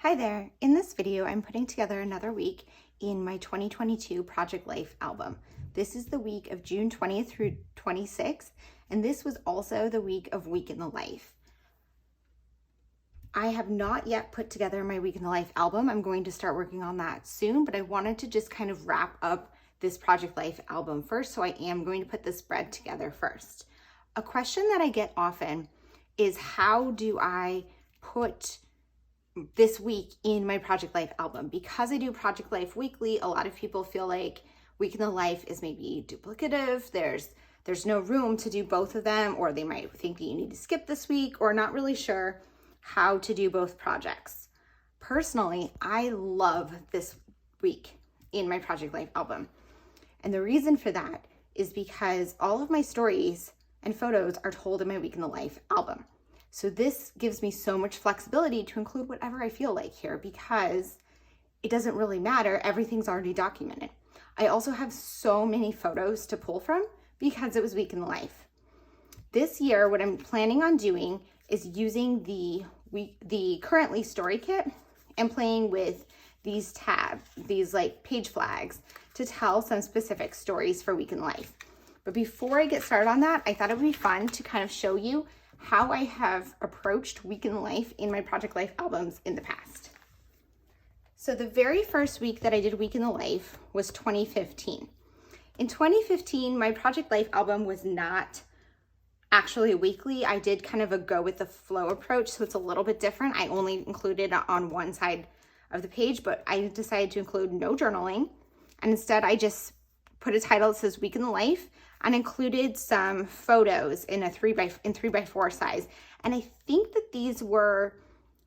Hi there. In this video, I'm putting together another week in my 2022 Project Life album. This is the week of June 20th through 26th, and this was also the week of Week in the Life. I have not yet put together my Week in the Life album. I'm going to start working on that soon, but I wanted to just kind of wrap up this Project Life album first, so I am going to put the spread together first. A question that I get often is, how do I put this week in my Project Life album? Because I do Project Life weekly, a lot of people feel like Week in the Life is maybe duplicative. There's no room to do both of them, or they might think that you need to skip this week, or not really sure how to do both projects. Personally, I love this week in my Project Life album. And the reason for that is because all of my stories and photos are told in my Week in the Life album. So this gives me so much flexibility to include whatever I feel like here, because it doesn't really matter. Everything's already documented. I also have so many photos to pull from because it was Week in the Life. This year, what I'm planning on doing is using the currently story kit and playing with these tabs, these like page flags, to tell some specific stories for Week in Life. But before I get started on that, I thought it would be fun to kind of show you how I have approached Week in Life in my Project Life albums in the past. So the very first week that I did Week in the Life was 2015. In 2015, my Project Life album was not actually weekly. I did kind of a go with the flow approach, so it's a little bit different. I only included on one side of the page, but I decided to include no journaling, and instead I just put a title that says Week in the Life and included some photos in a 3x4 size. And I think that these were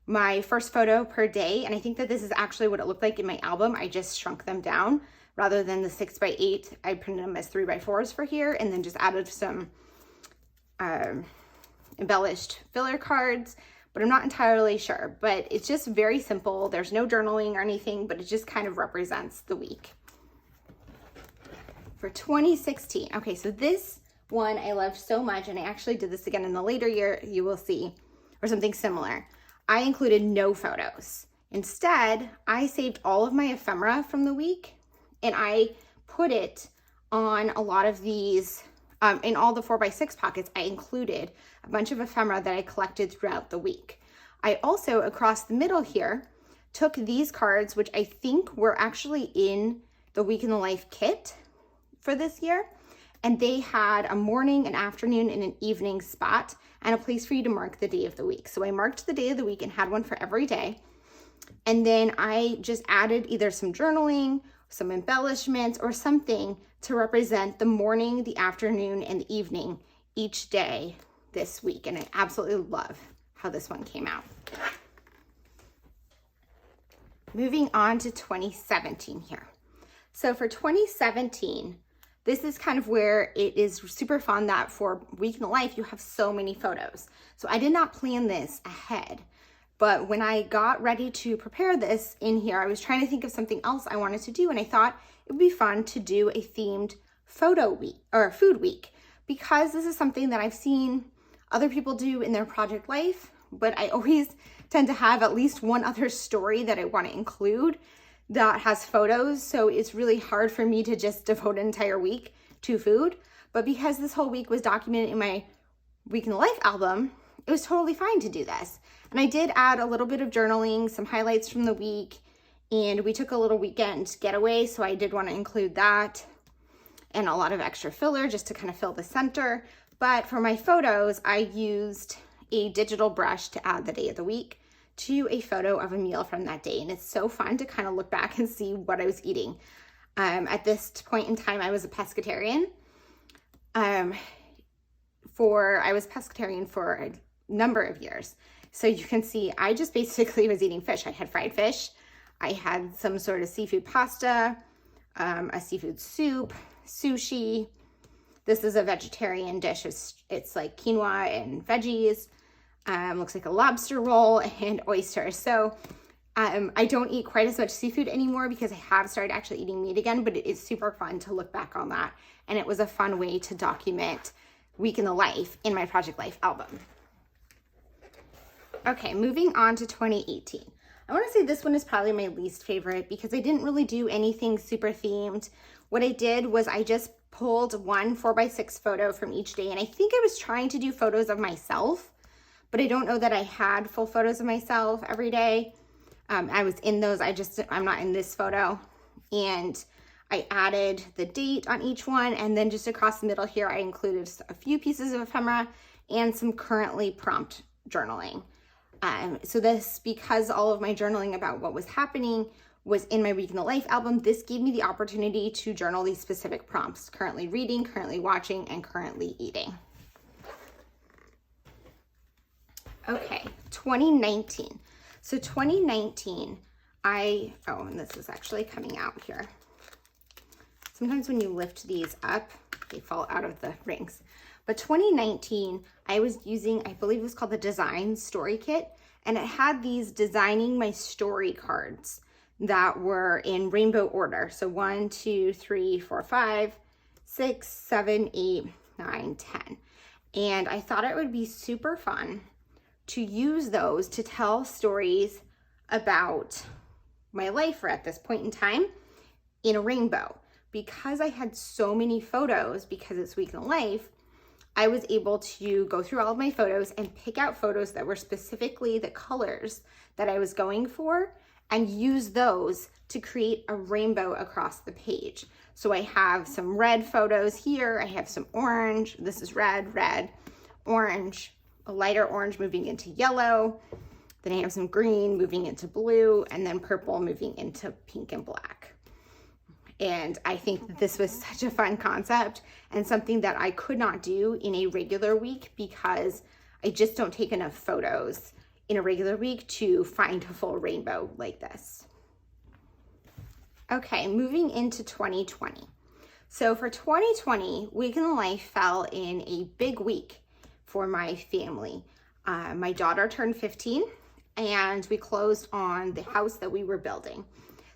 my first photo per day, and I think that this is actually what it looked like in my album. I just shrunk them down rather than the 6x8. I printed them as 3x4s for here, and then just added some embellished filler cards, but I'm not entirely sure. But it's just very simple. There's no journaling or anything, but it just kind of represents the week. For 2016, okay, so this one I loved so much, and I actually did this again in the later year, you will see, or something similar. I included no photos. Instead, I saved all of my ephemera from the week, and I put it on a lot of these, in all the 4x6 pockets, I included a bunch of ephemera that I collected throughout the week. I also, across the middle here, took these cards, which I think were actually in the Week in the Life kit for this year, and they had a morning, an afternoon, and an evening spot, and a place for you to mark the day of the week. So I marked the day of the week and had one for every day, and then I just added either some journaling, some embellishments, or something to represent the morning, the afternoon, and the evening each day this week. And I absolutely love how this one came out. Moving on to 2017 here. So for 2017, this is kind of where it is super fun that for Week in the Life, you have so many photos. So I did not plan this ahead, but when I got ready to prepare this in here, I was trying to think of something else I wanted to do, and I thought it would be fun to do a themed photo week or food week, because this is something that I've seen other people do in their Project Life, but I always tend to have at least one other story that I want to include that has photos, so it's really hard for me to just devote an entire week to food. But because this whole week was documented in my Week in the Life album, it was totally fine to do this. And I did add a little bit of journaling, some highlights from the week, and we took a little weekend getaway, so I did want to include that, and a lot of extra filler just to kind of fill the center. But for my photos, I used a digital brush to add the day of the week to a photo of a meal from that day. And it's so fun to kind of look back and see what I was eating. At this point in time, I was a pescatarian. I was pescatarian for a number of years. So you can see, I just basically was eating fish. I had fried fish. I had some sort of seafood pasta, a seafood soup, sushi. This is a vegetarian dish. It's like quinoa and veggies. Looks like a lobster roll and oysters. So I don't eat quite as much seafood anymore because I have started actually eating meat again, but it is super fun to look back on that. And it was a fun way to document Week in the Life in my Project Life album. Okay, moving on to 2018. I want to say this one is probably my least favorite because I didn't really do anything super themed. What I did was I just pulled one 4x6 photo from each day, and I think I was trying to do photos of myself, but I don't know that I had full photos of myself every day. I was in those, I'm not in this photo. And I added the date on each one, and then just across the middle here, I included a few pieces of ephemera and some currently prompt journaling. So this, because all of my journaling about what was happening was in my week in the life album, this gave me the opportunity to journal these specific prompts: currently reading, currently watching, and currently eating. Okay, 2019. So 2019, and this is actually coming out here. Sometimes when you lift these up, they fall out of the rings. But 2019, I was using, I believe it was called the Design Story Kit, and it had these designing my story cards that were in rainbow order. So 1, 2, 3, 4, 5, 6, 7, 8, 9, 10. And I thought it would be super fun to use those to tell stories about my life or at this point in time in a rainbow. Because I had so many photos, because it's week in the life, I was able to go through all of my photos and pick out photos that were specifically the colors that I was going for and use those to create a rainbow across the page. So I have some red photos here. I have some orange. This is red, orange, a lighter orange moving into yellow. Then I have some green moving into blue, and then purple moving into pink and black. And I think that this was such a fun concept and something that I could not do in a regular week because I just don't take enough photos in a regular week to find a full rainbow like this. Okay, moving into 2020. So for 2020, Week in the Life fell in a big week for my family. My daughter turned 15 and we closed on the house that we were building.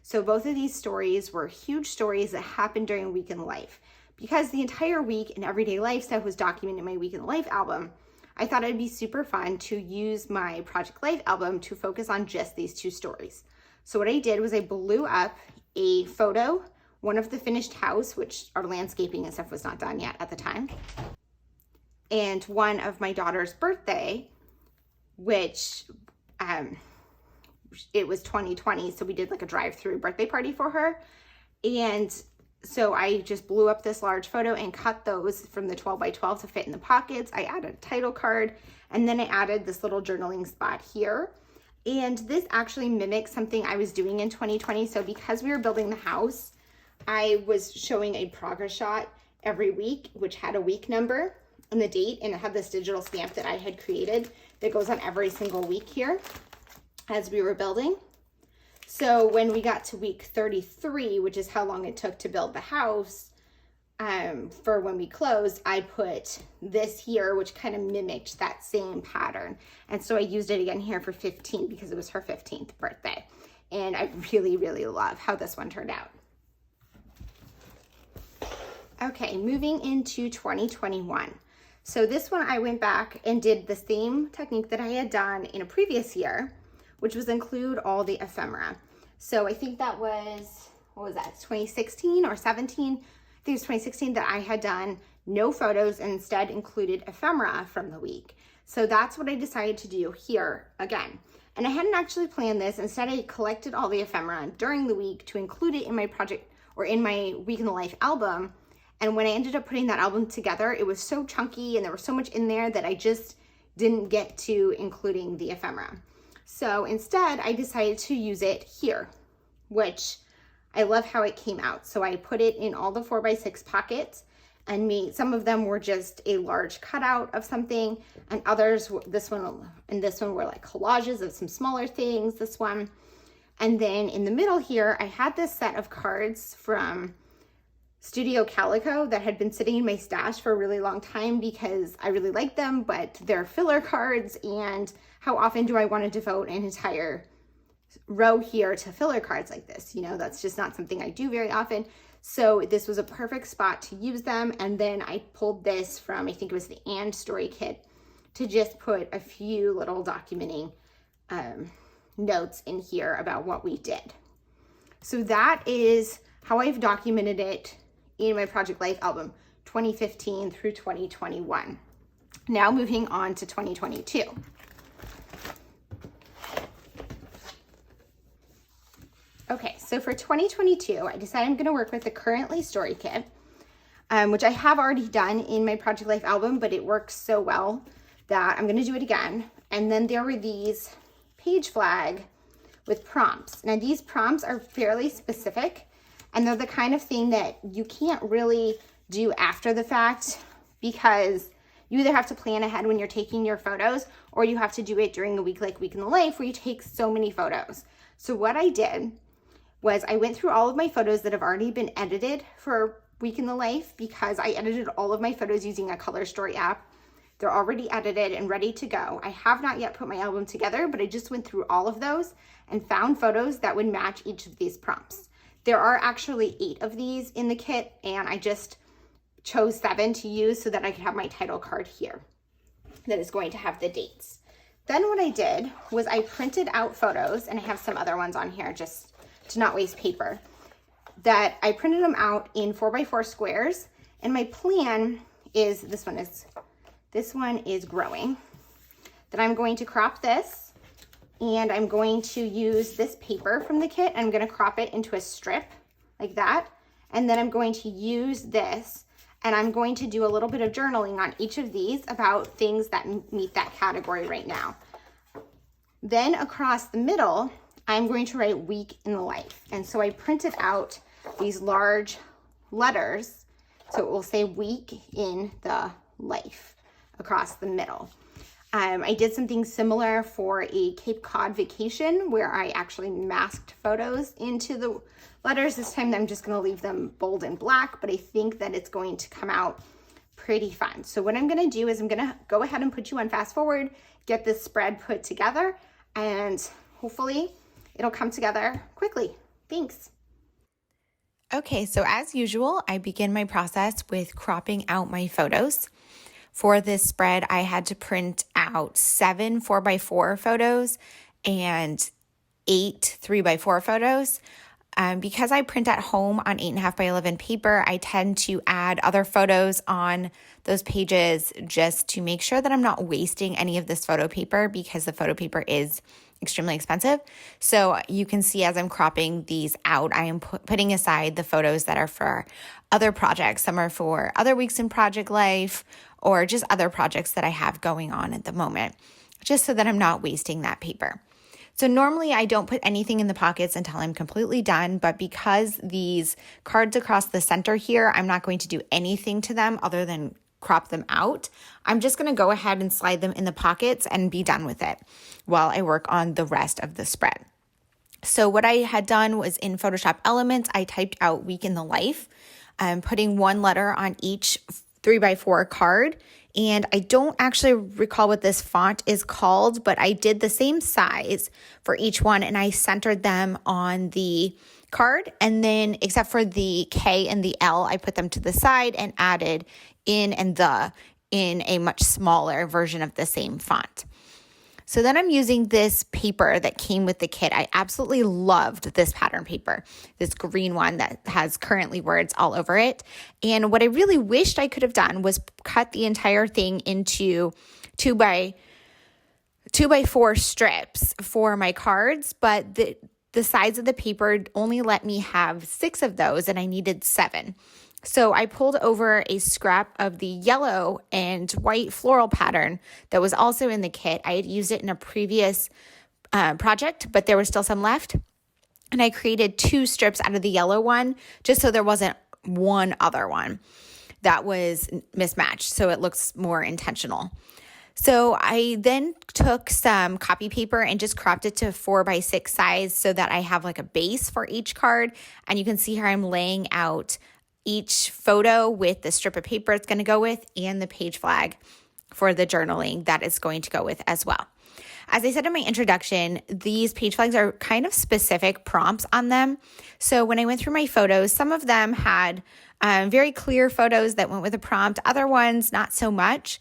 So both of these stories were huge stories that happened during a week in life. Because the entire week in everyday life stuff was documented in my week in the life album, I thought it'd be super fun to use my Project Life album to focus on just these two stories. So what I did was I blew up a photo, one of the finished house, which our landscaping and stuff was not done yet at the time, and one of my daughter's birthday, which it was 2020, so we did like a drive-through birthday party for her. And so I just blew up this large photo and cut those from the 12 by 12 to fit in the pockets. I added a title card, and then I added this little journaling spot here. And this actually mimics something I was doing in 2020. So because we were building the house, I was showing a progress shot every week, which had a week number and the date, and it had this digital stamp that I had created that goes on every single week here as we were building. So when we got to week 33, which is how long it took to build the house, for when we closed, I put this here, which kind of mimicked that same pattern. And so I used it again here for 15 because it was her 15th birthday. And I really, really love how this one turned out. Okay, moving into 2021. So this one I went back and did the same technique that I had done in a previous year, which was include all the ephemera. So I think that was, 2016 or 17? I think it was 2016 that I had done no photos and instead included ephemera from the week. So that's what I decided to do here again. And I hadn't actually planned this. Instead, I collected all the ephemera during the week to include it in my project or in my Week in the Life album. And when I ended up putting that album together, it was so chunky and there was so much in there that I just didn't get to including the ephemera. So instead, I decided to use it here, which I love how it came out. So I put it in all the 4x6 pockets, and some of them were just a large cutout of something, and others, this one were like collages of some smaller things, this one. And then in the middle here, I had this set of cards from Studio Calico that had been sitting in my stash for a really long time because I really like them, but they're filler cards, and how often do I want to devote an entire row here to filler cards like this? You know, that's just not something I do very often. So this was a perfect spot to use them. And then I pulled this from, I think it was the And Story Kit, to just put a few little documenting notes in here about what we did. So that is how I've documented it in my Project Life album, 2015 through 2021. Now moving on to 2022. Okay, so for 2022, I decided I'm gonna work with the Currently Story Kit, which I have already done in my Project Life album, but it works so well that I'm gonna do it again. And then there were these page flag with prompts. Now these prompts are fairly specific, and they're the kind of thing that you can't really do after the fact, because you either have to plan ahead when you're taking your photos, or you have to do it during a week like Week in the Life where you take so many photos. So what I did was I went through all of my photos that have already been edited for Week in the Life, because I edited all of my photos using a Color Story app. They're already edited and ready to go. I have not yet put my album together, but I just went through all of those and found photos that would match each of these prompts. There are actually 8 of these in the kit, and I just chose 7 to use so that I could have my title card here that is going to have the dates. Then what I did was I printed out photos, and I have some other ones on here just to not waste paper, that I printed them out in 4x4 squares. And my plan is, this one is growing, that I'm going to crop this, and I'm going to use this paper from the kit. I'm going to crop it into a strip like that. And then I'm going to use this, and I'm going to do a little bit of journaling on each of these about things that meet that category right now. Then across the middle, I'm going to write Week in the Life. And so I printed out these large letters, so it will say Week in the Life across the middle. I did something similar for a Cape Cod vacation where I actually masked photos into the letters. This time I'm just going to leave them bold and black, but I think that it's going to come out pretty fun. So what I'm going to do is I'm going to go ahead and put you on fast forward, get this spread put together, and hopefully it'll come together quickly. Thanks. Okay, so as usual, I begin my process with cropping out my photos. For this spread, I had to print out 7 4x4 photos and 8 3x4 photos. Because I print at home on 8.5 by 11 paper, I tend to add other photos on those pages just to make sure that I'm not wasting any of this photo paper, because the photo paper is extremely expensive. So you can see as I'm cropping these out, I am putting aside the photos that are for other projects. Some are for other weeks in Project Life or just other projects that I have going on at the moment, just so that I'm not wasting that paper. So normally I don't put anything in the pockets until I'm completely done, but because these cards across the center here, I'm not going to do anything to them other than crop them out. I'm just going to go ahead and slide them in the pockets and be done with it while I work on the rest of the spread. So what I had done was in Photoshop Elements, I typed out Week in the Life, putting 1 letter on each 3x4 card. And I don't actually recall what this font is called, but I did the same size for each one, and I centered them on the card. And then except for the K and the L, I put them to the side and added in and the in a much smaller version of the same font. So then I'm using this paper that came with the kit. I absolutely loved this pattern paper, this green one that has Currently words all over it. And what I really wished I could have done was cut the entire thing into 2x4 strips for my cards, but the size of the paper only let me have 6 of those, and I needed 7. So I pulled over a scrap of the yellow and white floral pattern that was also in the kit. I had used it in a previous project, but there was still some left. And I created 2 strips out of the yellow one, just so there wasn't one other one that was mismatched, so it looks more intentional. So I then took some copy paper and just cropped it to 4x6 size so that I have like a base for each card. And you can see here I'm laying out each photo with the strip of paper it's going to go with and the page flag for the journaling that it's going to go with as well. As I said in my introduction, these page flags are kind of specific prompts on them. So when I went through my photos, some of them had very clear photos that went with a prompt, other ones not so much.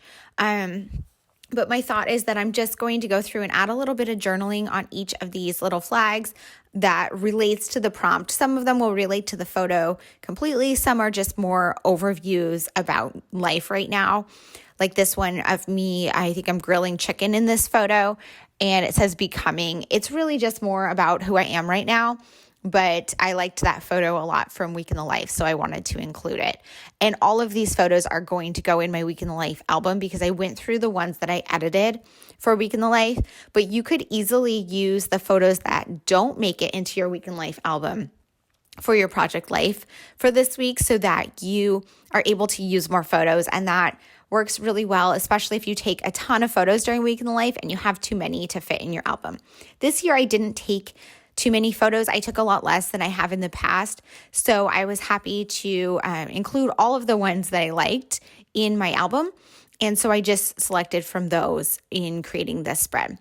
But my thought is that I'm just going to go through and add a little bit of journaling on each of these little flags that relates to the prompt. Some of them will relate to the photo completely. Some are just more overviews about life right now. Like this one of me, I think I'm grilling chicken in this photo, and it says becoming. It's really just more about who I am right now. But I liked that photo a lot from Week in the Life, so I wanted to include it. And all of these photos are going to go in my Week in the Life album because I went through the ones that I edited for Week in the Life, but you could easily use the photos that don't make it into your Week in Life album for your project life for this week so that you are able to use more photos. And that works really well, especially if you take a ton of photos during Week in the Life and you have too many to fit in your album. This year, I didn't take too many photos. I took a lot less than I have in the past. So I was happy to include all of the ones that I liked in my album. And so I just selected from those in creating this spread.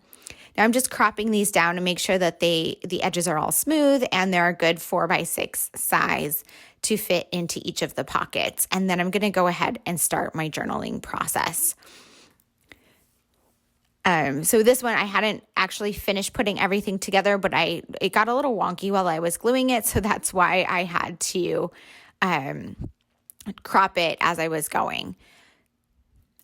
Now I'm just cropping these down to make sure that the edges are all smooth and they're a good 4x6 size to fit into each of the pockets. And then I'm going to go ahead and start my journaling process. So this one, I hadn't actually finished putting everything together, but it got a little wonky while I was gluing it. So that's why I had to crop it as I was going.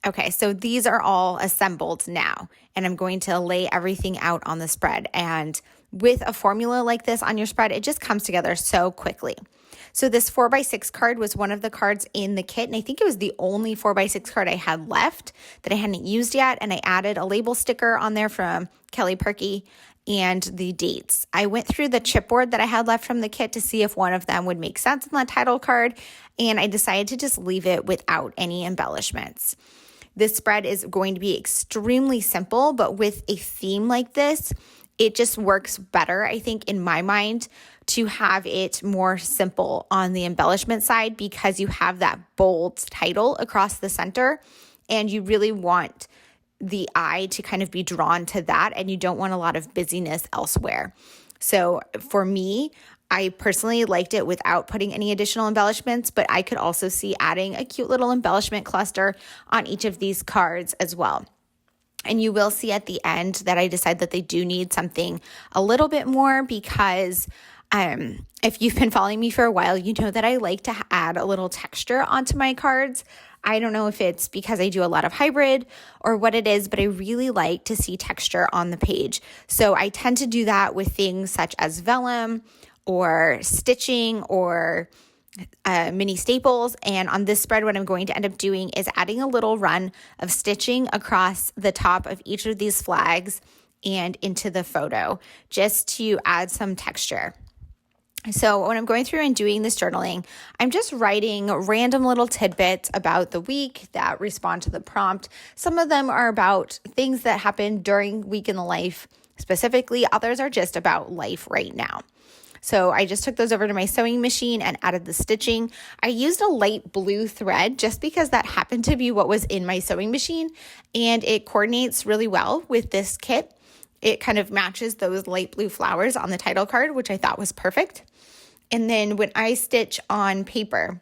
Okay, so these are all assembled now, and I'm going to lay everything out on the spread. And with a formula like this on your spread, it just comes together so quickly. So this 4x6 card was one of the cards in the kit, and I think it was the only 4x6 card I had left that I hadn't used yet, and I added a label sticker on there from Kelly Perky and the dates. I went through the chipboard that I had left from the kit to see if one of them would make sense on the title card, and I decided to just leave it without any embellishments. This spread is going to be extremely simple, but with a theme like this, it just works better, I think, in my mind, to have it more simple on the embellishment side because you have that bold title across the center and you really want the eye to kind of be drawn to that and you don't want a lot of busyness elsewhere. So for me, I personally liked it without putting any additional embellishments, but I could also see adding a cute little embellishment cluster on each of these cards as well. And you will see at the end that I decide that they do need something a little bit more because if you've been following me for a while, you know that I like to add a little texture onto my cards. I don't know if it's because I do a lot of hybrid or what it is, but I really like to see texture on the page. So I tend to do that with things such as vellum or stitching or mini staples. And on this spread, what I'm going to end up doing is adding a little run of stitching across the top of each of these flags and into the photo just to add some texture. So when I'm going through and doing this journaling, I'm just writing random little tidbits about the week that respond to the prompt. Some of them are about things that happened during Week in the Life specifically. Others are just about life right now. So I just took those over to my sewing machine and added the stitching. I used a light blue thread just because that happened to be what was in my sewing machine and it coordinates really well with this kit. It kind of matches those light blue flowers on the title card, which I thought was perfect. And then when I stitch on paper,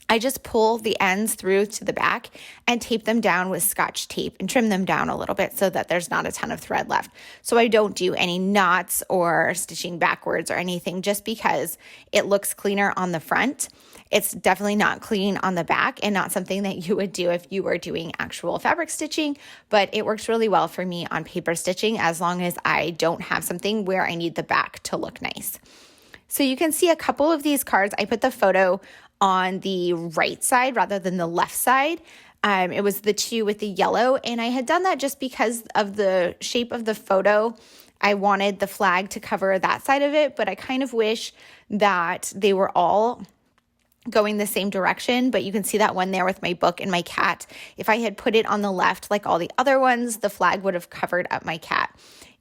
I just pull the ends through to the back and tape them down with Scotch tape and trim them down a little bit so that there's not a ton of thread left. So I don't do any knots or stitching backwards or anything just because it looks cleaner on the front. It's definitely not clean on the back and not something that you would do if you were doing actual fabric stitching, but it works really well for me on paper stitching as long as I don't have something where I need the back to look nice. So you can see a couple of these cards. I put the photo on the right side rather than the left side. It was the two with the yellow, and I had done that just because of the shape of the photo. I wanted the flag to cover that side of it, but I kind of wish that they were all going the same direction, but you can see that one there with my book and my cat. If I had put it on the left like all the other ones, the flag would have covered up my cat.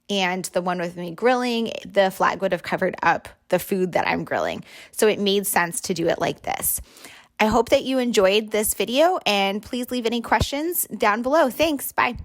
And the one with me grilling, the flag would have covered up the food that I'm grilling. So it made sense to do it like this. I hope that you enjoyed this video and please leave any questions down below. Thanks. Bye.